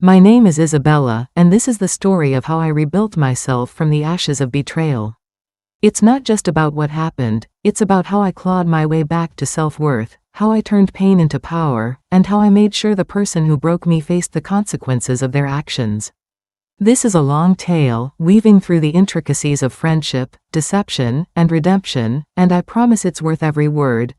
My name is Isabella, and this is the story of how I rebuilt myself from the ashes of betrayal. It's not just about what happened, it's about how I clawed my way back to self-worth, how I turned pain into power, and how I made sure the person who broke me faced the consequences of their actions. This is a long tale, weaving through the intricacies of friendship, deception, and redemption, and I promise it's worth every word.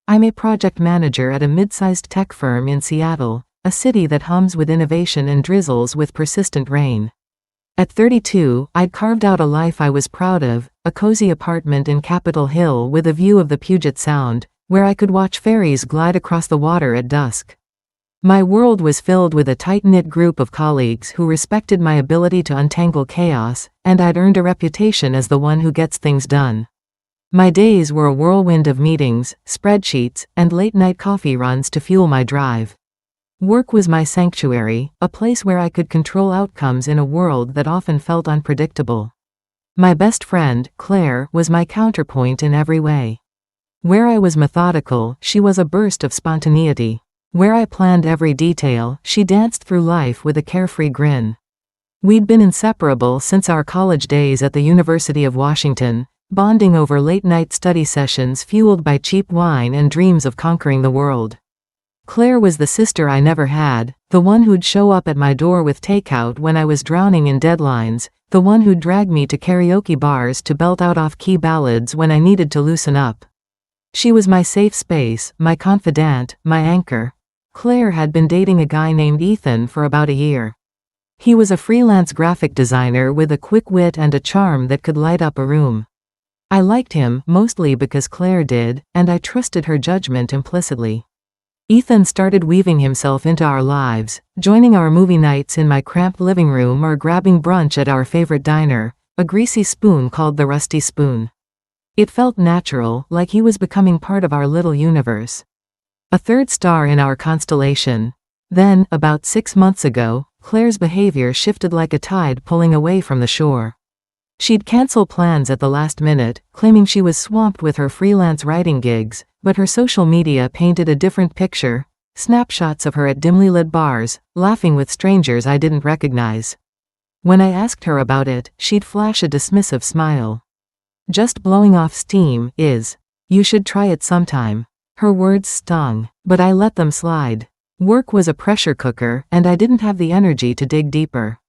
I'm a project manager at a mid-sized tech firm in Seattle, a city that hums with innovation and drizzles with persistent rain. At 32, I'd carved out a life I was proud of, a cozy apartment in Capitol Hill with a view of the Puget Sound, where I could watch ferries glide across the water at dusk. My world was filled with a tight-knit group of colleagues who respected my ability to untangle chaos, and I'd earned a reputation as the one who gets things done. My days were a whirlwind of meetings, spreadsheets, and late-night coffee runs to fuel my drive. Work was my sanctuary, a place where I could control outcomes in a world that often felt unpredictable. My best friend, Claire, was my counterpoint in every way. Where I was methodical, she was a burst of spontaneity. Where I planned every detail, she danced through life with a carefree grin. We'd been inseparable since our college days at the University of Washington, bonding over late-night study sessions fueled by cheap wine and dreams of conquering the world. Claire was the sister I never had, the one who'd show up at my door with takeout when I was drowning in deadlines, the one who'd drag me to karaoke bars to belt out off-key ballads when I needed to loosen up. She was my safe space, my confidant, my anchor. Claire had been dating a guy named Ethan for about a year. He was a freelance graphic designer with a quick wit and a charm that could light up a room. I liked him, mostly because Claire did, and I trusted her judgment implicitly. Ethan started weaving himself into our lives, joining our movie nights in my cramped living room or grabbing brunch at our favorite diner, a greasy spoon called the Rusty Spoon. It felt natural, like he was becoming part of our little universe. A third star in our constellation. Then, about 6 months ago, Claire's behavior shifted like a tide pulling away from the shore. She'd cancel plans at the last minute, claiming she was swamped with her freelance writing gigs, but her social media painted a different picture, snapshots of her at dimly lit bars, laughing with strangers I didn't recognize. When I asked her about it, she'd flash a dismissive smile. "Just blowing off steam, you should try it sometime." Her words stung, but I let them slide. Work was a pressure cooker, and I didn't have the energy to dig deeper.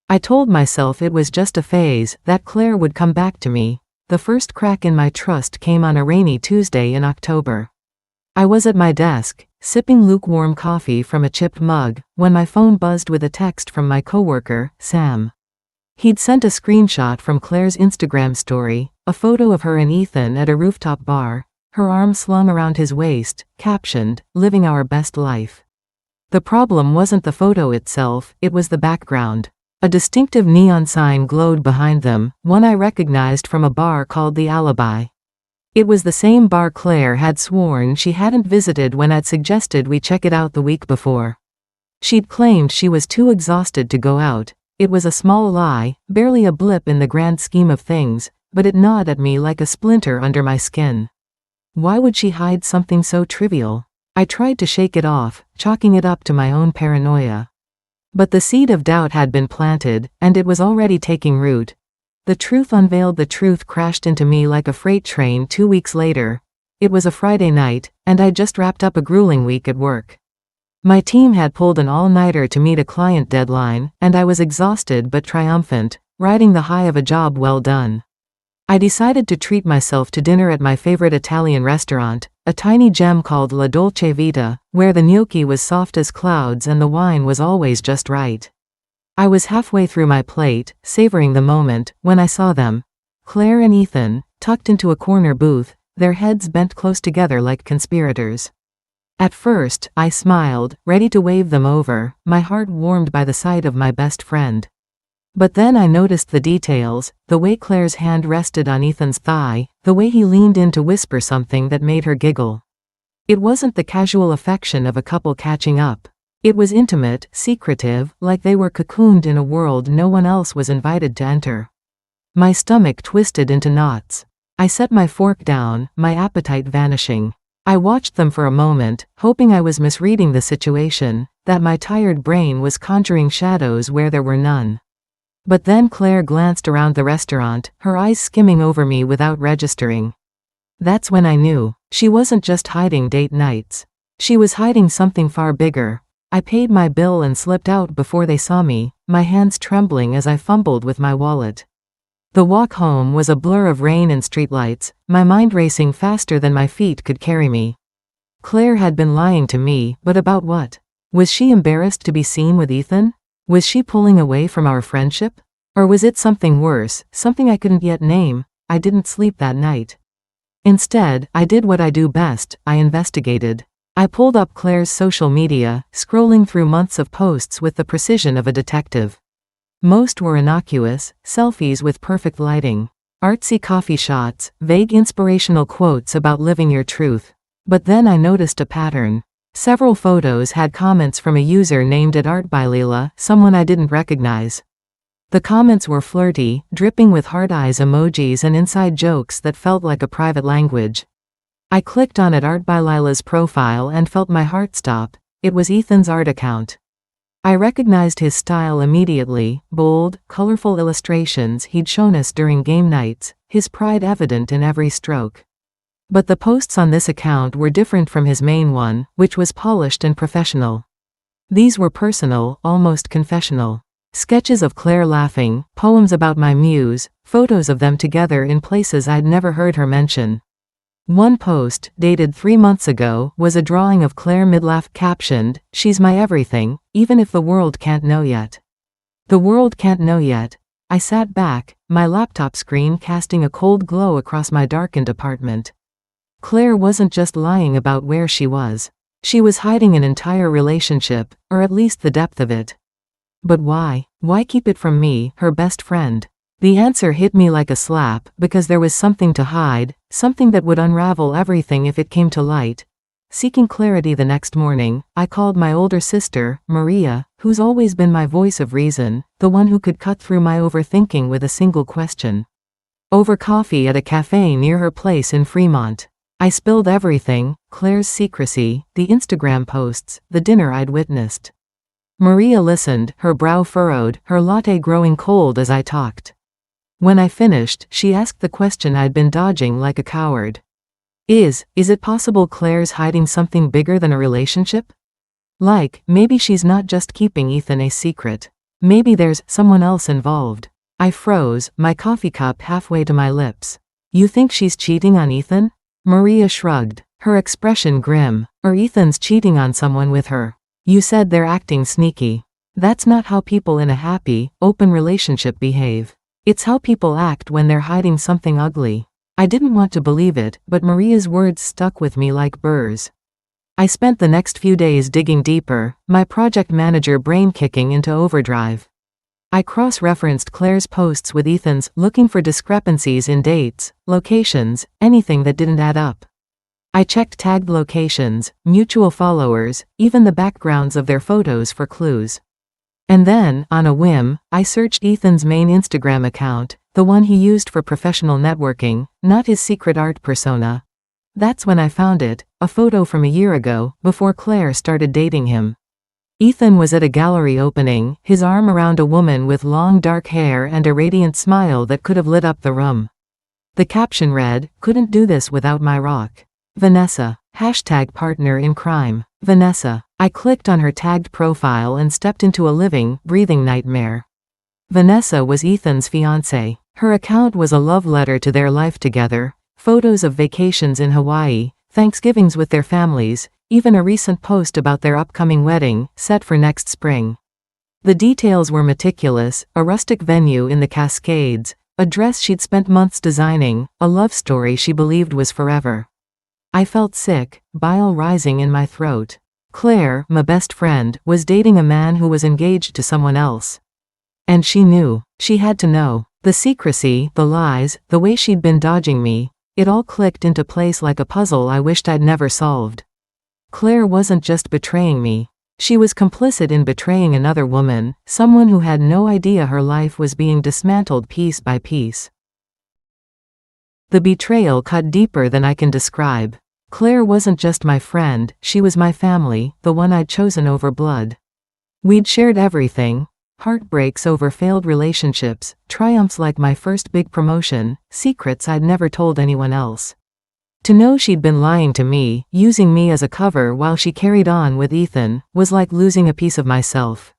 I told myself it was just a phase, that Claire would come back to me. The first crack in my trust came on a rainy Tuesday in October. I was at my desk, sipping lukewarm coffee from a chipped mug, when my phone buzzed with a text from my coworker, Sam. He'd sent a screenshot from Claire's Instagram story, a photo of her and Ethan at a rooftop bar, her arm slung around his waist, captioned, "Living our best life." The problem wasn't the photo itself, it was the background. A distinctive neon sign glowed behind them, one I recognized from a bar called the Alibi. It was the same bar Claire had sworn she hadn't visited when I'd suggested we check it out the week before. She'd claimed she was too exhausted to go out. It was a small lie, barely a blip in the grand scheme of things, but it gnawed at me like a splinter under my skin. Why would she hide something so trivial? I tried to shake it off, chalking it up to my own paranoia. But the seed of doubt had been planted, and it was already taking root. The truth unveiled. The truth crashed into me like a freight train 2 weeks later. It was a Friday night, and I'd just wrapped up a grueling week at work. My team had pulled an all-nighter to meet a client deadline, and I was exhausted but triumphant, riding the high of a job well done. I decided to treat myself to dinner at my favorite Italian restaurant, a tiny gem called La Dolce Vita, where the gnocchi was soft as clouds and the wine was always just right. I was halfway through my plate, savoring the moment, when I saw them. Claire and Ethan, tucked into a corner booth, their heads bent close together like conspirators. At first, I smiled, ready to wave them over, my heart warmed by the sight of my best friend. But then I noticed the details, the way Claire's hand rested on Ethan's thigh, the way he leaned in to whisper something that made her giggle. It wasn't the casual affection of a couple catching up. It was intimate, secretive, like they were cocooned in a world no one else was invited to enter. My stomach twisted into knots. I set my fork down, my appetite vanishing. I watched them for a moment, hoping I was misreading the situation, that my tired brain was conjuring shadows where there were none. But then Claire glanced around the restaurant, her eyes skimming over me without registering. That's when I knew. She wasn't just hiding date nights. She was hiding something far bigger. I paid my bill and slipped out before they saw me, my hands trembling as I fumbled with my wallet. The walk home was a blur of rain and streetlights, my mind racing faster than my feet could carry me. Claire had been lying to me, but about what? Was she embarrassed to be seen with Ethan? Was she pulling away from our friendship? Or was it something worse, something I couldn't yet name? I didn't sleep that night. Instead, I did what I do best, I investigated. I pulled up Claire's social media, scrolling through months of posts with the precision of a detective. Most were innocuous, selfies with perfect lighting, artsy coffee shots, vague inspirational quotes about living your truth. But then I noticed a pattern. Several photos had comments from a user named @ArtByLila, someone I didn't recognize. The comments were flirty, dripping with heart eyes emojis and inside jokes that felt like a private language. I clicked on @ArtByLila's profile and felt my heart stop. It was Ethan's art account. I recognized his style immediately, bold, colorful illustrations he'd shown us during game nights, his pride evident in every stroke. But the posts on this account were different from his main one, which was polished and professional. These were personal, almost confessional. Sketches of Claire laughing, poems about my muse, photos of them together in places I'd never heard her mention. One post, dated 3 months ago, was a drawing of Claire mid-laugh captioned, "She's my everything, even if the world can't know yet." The world can't know yet. I sat back, my laptop screen casting a cold glow across my darkened apartment. Claire wasn't just lying about where she was. She was hiding an entire relationship, or at least the depth of it. But why? Why keep it from me, her best friend? The answer hit me like a slap, because there was something to hide, something that would unravel everything if it came to light. Seeking clarity the next morning, I called my older sister, Maria, who's always been my voice of reason, the one who could cut through my overthinking with a single question. Over coffee at a cafe near her place in Fremont. I spilled everything, Claire's secrecy, the Instagram posts, the dinner I'd witnessed. Maria listened, her brow furrowed, her latte growing cold as I talked. When I finished, she asked the question I'd been dodging like a coward. Is it possible Claire's hiding something bigger than a relationship? Like, maybe she's not just keeping Ethan a secret. Maybe there's someone else involved. I froze, my coffee cup halfway to my lips. You think she's cheating on Ethan? Maria shrugged, her expression grim. Or Ethan's cheating on someone with her. You said they're acting sneaky. That's not how people in a happy, open relationship behave. It's how people act when they're hiding something ugly. I didn't want to believe it, but Maria's words stuck with me like burrs. I spent the next few days digging deeper, my project manager brain kicking into overdrive. I cross-referenced Claire's posts with Ethan's, looking for discrepancies in dates, locations, anything that didn't add up. I checked tagged locations, mutual followers, even the backgrounds of their photos for clues. And then, on a whim, I searched Ethan's main Instagram account, the one he used for professional networking, not his secret art persona. That's when I found it, a photo from a year ago, before Claire started dating him. Ethan was at a gallery opening, his arm around a woman with long dark hair and a radiant smile that could have lit up the room. The caption read, "Couldn't do this without my rock. Vanessa, #partner in crime. Vanessa." I clicked on her tagged profile and stepped into a living, breathing nightmare. Vanessa was Ethan's fiancée. Her account was a love letter to their life together, photos of vacations in Hawaii, Thanksgivings with their families, even a recent post about their upcoming wedding, set for next spring. The details were meticulous, a rustic venue in the Cascades, a dress she'd spent months designing, a love story she believed was forever. I felt sick, bile rising in my throat. Claire, my best friend, was dating a man who was engaged to someone else. And she knew. She had to know. The secrecy, the lies, the way she'd been dodging me, it all clicked into place like a puzzle I wished I'd never solved. Claire wasn't just betraying me. She was complicit in betraying another woman, someone who had no idea her life was being dismantled piece by piece. The betrayal cut deeper than I can describe. Claire wasn't just my friend, she was my family, the one I'd chosen over blood. We'd shared everything. Heartbreaks over failed relationships, triumphs like my first big promotion, secrets I'd never told anyone else. To know she'd been lying to me, using me as a cover while she carried on with Ethan, was like losing a piece of myself.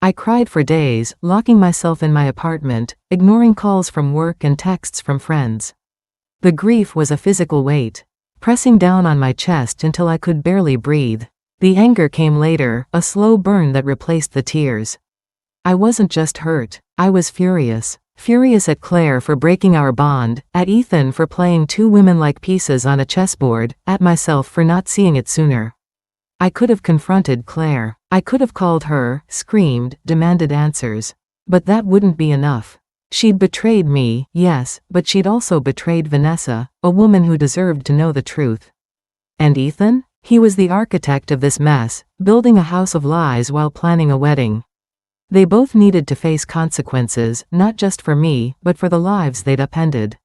I cried for days, locking myself in my apartment, ignoring calls from work and texts from friends. The grief was a physical weight, pressing down on my chest until I could barely breathe. The anger came later, a slow burn that replaced the tears. I wasn't just hurt, I was furious. Furious at Claire for breaking our bond, at Ethan for playing two women like pieces on a chessboard, at myself for not seeing it sooner. I could have confronted Claire. I could have called her, screamed, demanded answers. But that wouldn't be enough. She'd betrayed me, yes, but she'd also betrayed Vanessa, a woman who deserved to know the truth. And Ethan? He was the architect of this mess, building a house of lies while planning a wedding. They both needed to face consequences, not just for me, but for the lives they'd upended.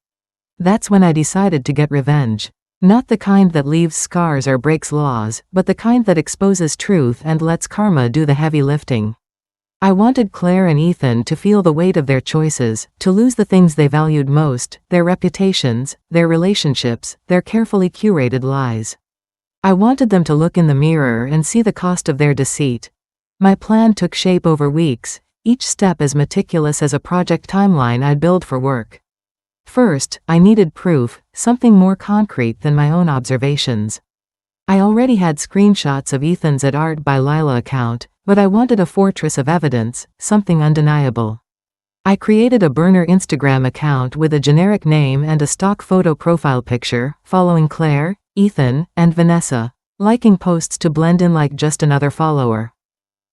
That's when I decided to get revenge. Not the kind that leaves scars or breaks laws, but the kind that exposes truth and lets karma do the heavy lifting. I wanted Claire and Ethan to feel the weight of their choices, to lose the things they valued most, their reputations, their relationships, their carefully curated lies. I wanted them to look in the mirror and see the cost of their deceit. My plan took shape over weeks, each step as meticulous as a project timeline I'd build for work. First, I needed proof, something more concrete than my own observations. I already had screenshots of Ethan's at Art by Lila account, but I wanted a fortress of evidence, something undeniable. I created a burner Instagram account with a generic name and a stock photo profile picture, following Claire, Ethan, and Vanessa, liking posts to blend in like just another follower.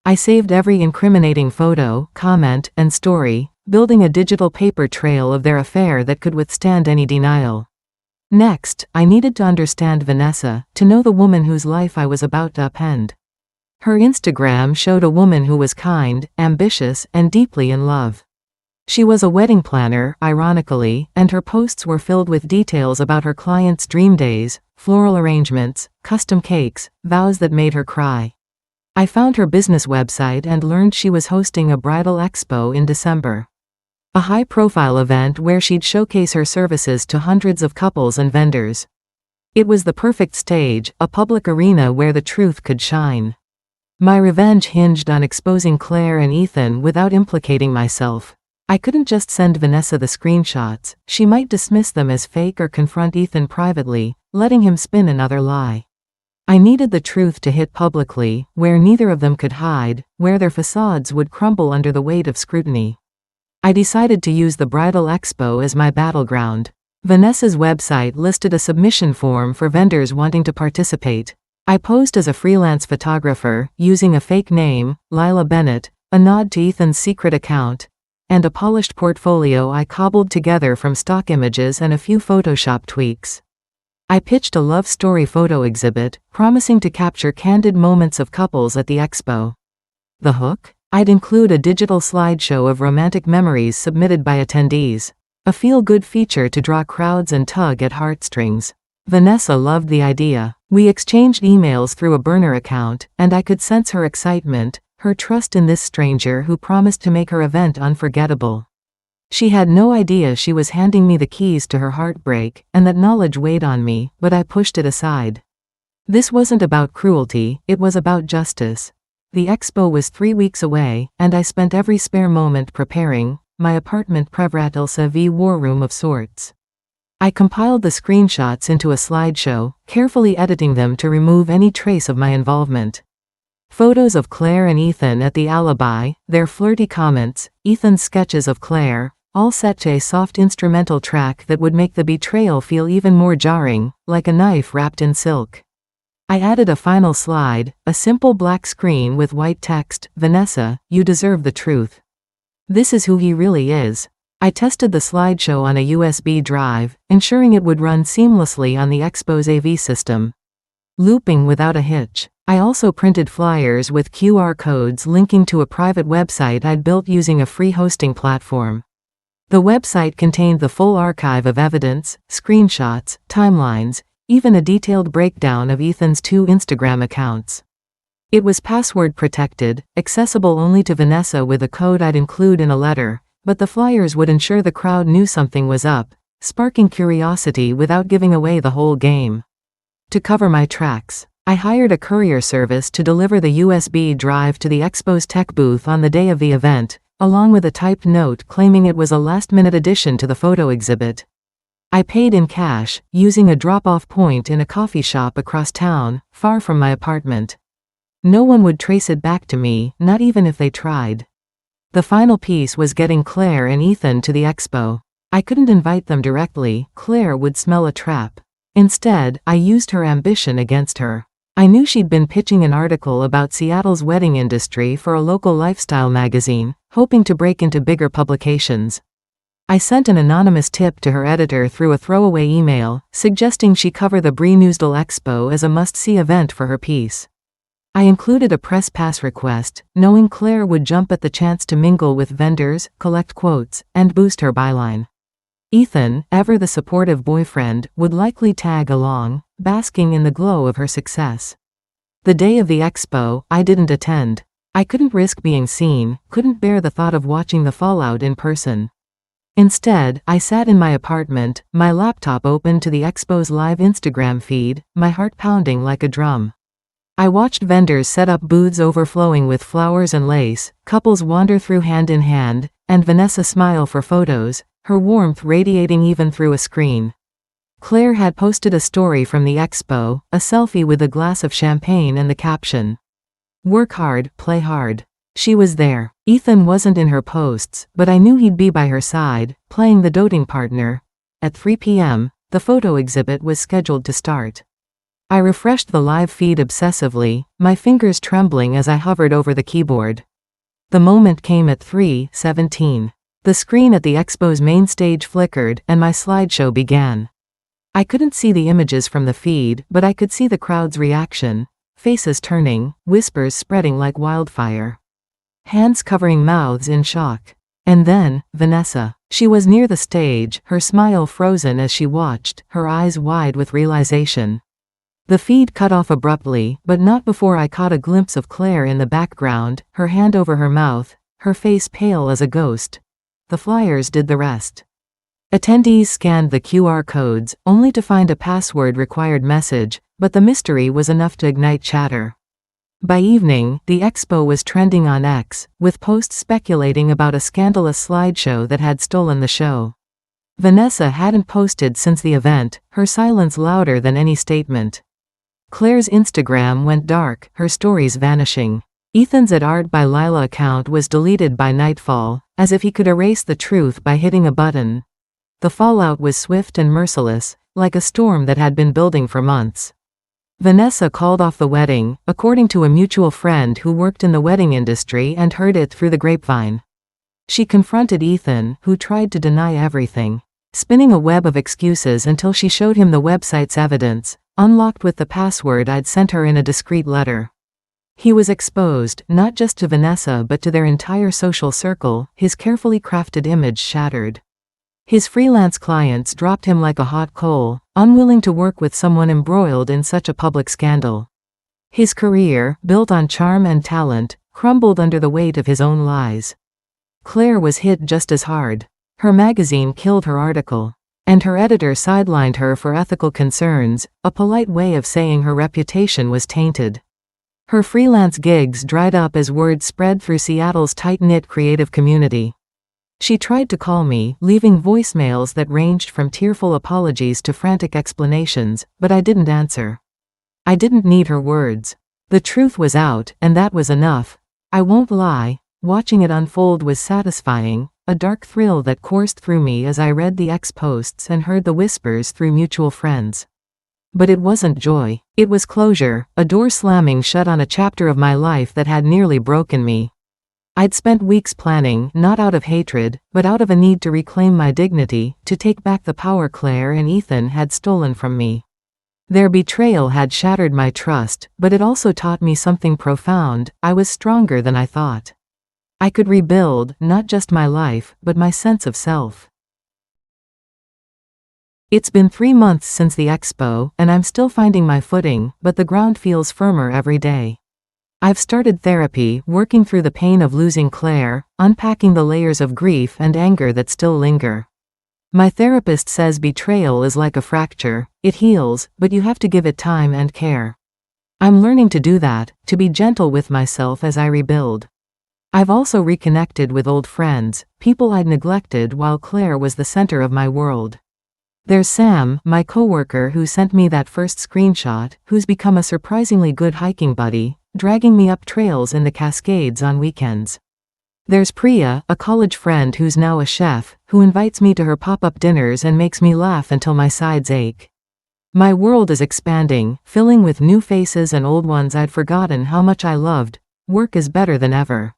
I saved every incriminating photo, comment, and story, building a digital paper trail of their affair that could withstand any denial. Next, I needed to understand Vanessa, to know the woman whose life I was about to upend. Her Instagram showed a woman who was kind, ambitious, and deeply in love. She was a wedding planner, ironically, and her posts were filled with details about her clients' dream days, floral arrangements, custom cakes, vows that made her cry. I found her business website and learned she was hosting a bridal expo in December. A high-profile event where she'd showcase her services to hundreds of couples and vendors. It was the perfect stage, a public arena where the truth could shine. My revenge hinged on exposing Claire and Ethan without implicating myself. I couldn't just send Vanessa the screenshots, she might dismiss them as fake or confront Ethan privately, letting him spin another lie. I needed the truth to hit publicly, where neither of them could hide, where their facades would crumble under the weight of scrutiny. I decided to use the bridal expo as my battleground. Vanessa's website listed a submission form for vendors wanting to participate. I posed as a freelance photographer, using a fake name, Lila Bennett, a nod to Ethan's secret account, and a polished portfolio I cobbled together from stock images and a few Photoshop tweaks. I pitched a love story photo exhibit, promising to capture candid moments of couples at the expo. The hook? I'd include a digital slideshow of romantic memories submitted by attendees. A feel-good feature to draw crowds and tug at heartstrings. Vanessa loved the idea. We exchanged emails through a burner account, and I could sense her excitement, her trust in this stranger who promised to make her event unforgettable. She had no idea she was handing me the keys to her heartbreak, and that knowledge weighed on me, but I pushed it aside. This wasn't about cruelty, it was about justice. The expo was 3 weeks away, and I spent every spare moment preparing, my apartment prevratilsa v war room of sorts. I compiled the screenshots into a slideshow, carefully editing them to remove any trace of my involvement. Photos of Claire and Ethan at the alibi, their flirty comments, Ethan's sketches of Claire, all set to a soft instrumental track that would make the betrayal feel even more jarring, like a knife wrapped in silk. I added a final slide, a simple black screen with white text, "Vanessa, you deserve the truth. This is who he really is." I tested the slideshow on a USB drive, ensuring it would run seamlessly on the expo's AV system. Looping without a hitch. I also printed flyers with QR codes linking to a private website I'd built using a free hosting platform. The website contained the full archive of evidence, screenshots, timelines, even a detailed breakdown of Ethan's 2 Instagram accounts. It was password protected, accessible only to Vanessa with a code I'd include in a letter, but the flyers would ensure the crowd knew something was up, sparking curiosity without giving away the whole game. To cover my tracks, I hired a courier service to deliver the USB drive to the Expo's tech booth on the day of the event, along with a typed note claiming it was a last-minute addition to the photo exhibit. I paid in cash, using a drop-off point in a coffee shop across town, far from my apartment. No one would trace it back to me, not even if they tried. The final piece was getting Claire and Ethan to the expo. I couldn't invite them directly, Claire would smell a trap. Instead, I used her ambition against her. I knew she'd been pitching an article about Seattle's wedding industry for a local lifestyle magazine, hoping to break into bigger publications. I sent an anonymous tip to her editor through a throwaway email, suggesting she cover the Brenewsdale Expo as a must-see event for her piece. I included a press pass request, knowing Claire would jump at the chance to mingle with vendors, collect quotes, and boost her byline. Ethan, ever the supportive boyfriend, would likely tag along, basking in the glow of her success. The day of the expo, I didn't attend. I couldn't risk being seen, couldn't bear the thought of watching the fallout in person. Instead, I sat in my apartment, my laptop open to the expo's live Instagram feed, my heart pounding like a drum. I watched vendors set up booths overflowing with flowers and lace, couples wander through hand in hand, and Vanessa smile for photos, her warmth radiating even through a screen. Claire had posted a story from the expo, a selfie with a glass of champagne and the caption, "Work hard, play hard." She was there. Ethan wasn't in her posts, but I knew he'd be by her side, playing the doting partner. At 3 p.m., the photo exhibit was scheduled to start. I refreshed the live feed obsessively, my fingers trembling as I hovered over the keyboard. The moment came at 3:17. The screen at the expo's main stage flickered, and my slideshow began. I couldn't see the images from the feed, but I could see the crowd's reaction, faces turning, whispers spreading like wildfire. Hands covering mouths in shock. And then, Vanessa. She was near the stage, her smile frozen as she watched, her eyes wide with realization. The feed cut off abruptly, but not before I caught a glimpse of Claire in the background, her hand over her mouth, her face pale as a ghost. The flyers did the rest. Attendees scanned the QR codes, only to find a password-required message, but the mystery was enough to ignite chatter. By evening, the expo was trending on X, with posts speculating about a scandalous slideshow that had stolen the show. Vanessa hadn't posted since the event, her silence louder than any statement. Claire's Instagram went dark, her stories vanishing. Ethan's @Art by Lila account was deleted by nightfall, as if he could erase the truth by hitting a button. The fallout was swift and merciless, like a storm that had been building for months. Vanessa called off the wedding, according to a mutual friend who worked in the wedding industry and heard it through the grapevine. She confronted Ethan, who tried to deny everything, spinning a web of excuses until she showed him the website's evidence, unlocked with the password I'd sent her in a discreet letter. He was exposed, not just to Vanessa but to their entire social circle, his carefully crafted image shattered. His freelance clients dropped him like a hot coal, unwilling to work with someone embroiled in such a public scandal. His career, built on charm and talent, crumbled under the weight of his own lies. Claire was hit just as hard. Her magazine killed her article. And her editor sidelined her for ethical concerns, a polite way of saying her reputation was tainted. Her freelance gigs dried up as word spread through Seattle's tight-knit creative community. She tried to call me, leaving voicemails that ranged from tearful apologies to frantic explanations, but I didn't answer. I didn't need her words. The truth was out, and that was enough. I won't lie, watching it unfold was satisfying, a dark thrill that coursed through me as I read the X posts and heard the whispers through mutual friends. But it wasn't joy. It was closure, a door slamming shut on a chapter of my life that had nearly broken me. I'd spent weeks planning, not out of hatred, but out of a need to reclaim my dignity, to take back the power Claire and Ethan had stolen from me. Their betrayal had shattered my trust, but it also taught me something profound. I was stronger than I thought. I could rebuild, not just my life, but my sense of self. It's been 3 months since the expo, and I'm still finding my footing, but the ground feels firmer every day. I've started therapy, working through the pain of losing Claire, unpacking the layers of grief and anger that still linger. My therapist says betrayal is like a fracture. It heals, but you have to give it time and care. I'm learning to do that, to be gentle with myself as I rebuild. I've also reconnected with old friends, people I'd neglected while Claire was the center of my world. There's Sam, my coworker who sent me that first screenshot, who's become a surprisingly good hiking buddy, dragging me up trails in the Cascades on weekends. There's Priya, a college friend who's now a chef, who invites me to her pop-up dinners and makes me laugh until my sides ache. My world is expanding, filling with new faces and old ones I'd forgotten how much I loved. Work is better than ever.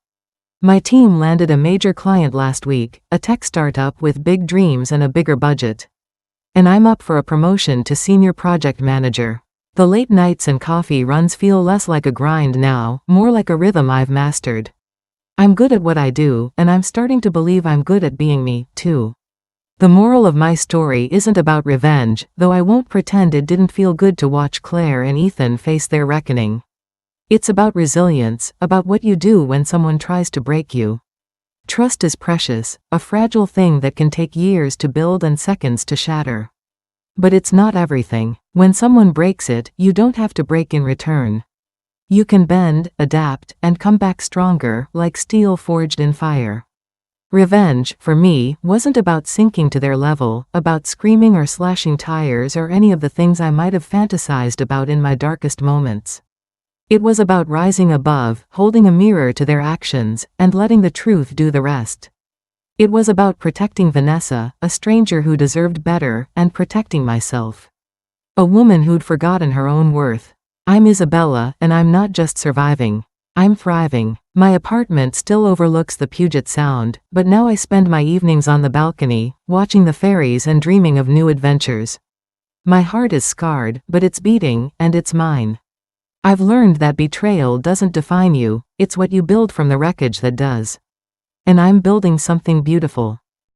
My team landed a major client last week, a tech startup with big dreams and a bigger budget. And I'm up for a promotion to senior project manager. The late nights and coffee runs feel less like a grind now, more like a rhythm I've mastered. I'm good at what I do, and I'm starting to believe I'm good at being me, too. The moral of my story isn't about revenge, though I won't pretend it didn't feel good to watch Claire and Ethan face their reckoning. It's about resilience, about what you do when someone tries to break you. Trust is precious, a fragile thing that can take years to build and seconds to shatter. But it's not everything. When someone breaks it, you don't have to break in return. You can bend, adapt, and come back stronger, like steel forged in fire. Revenge, for me, wasn't about sinking to their level, about screaming or slashing tires or any of the things I might have fantasized about in my darkest moments. It was about rising above, holding a mirror to their actions, and letting the truth do the rest. It was about protecting Vanessa, a stranger who deserved better, and protecting myself. A woman who'd forgotten her own worth. I'm Isabella, and I'm not just surviving. I'm thriving. My apartment still overlooks the Puget Sound, but now I spend my evenings on the balcony, watching the ferries and dreaming of new adventures. My heart is scarred, but it's beating, and it's mine. I've learned that betrayal doesn't define you, it's what you build from the wreckage that does. And I'm building something beautiful.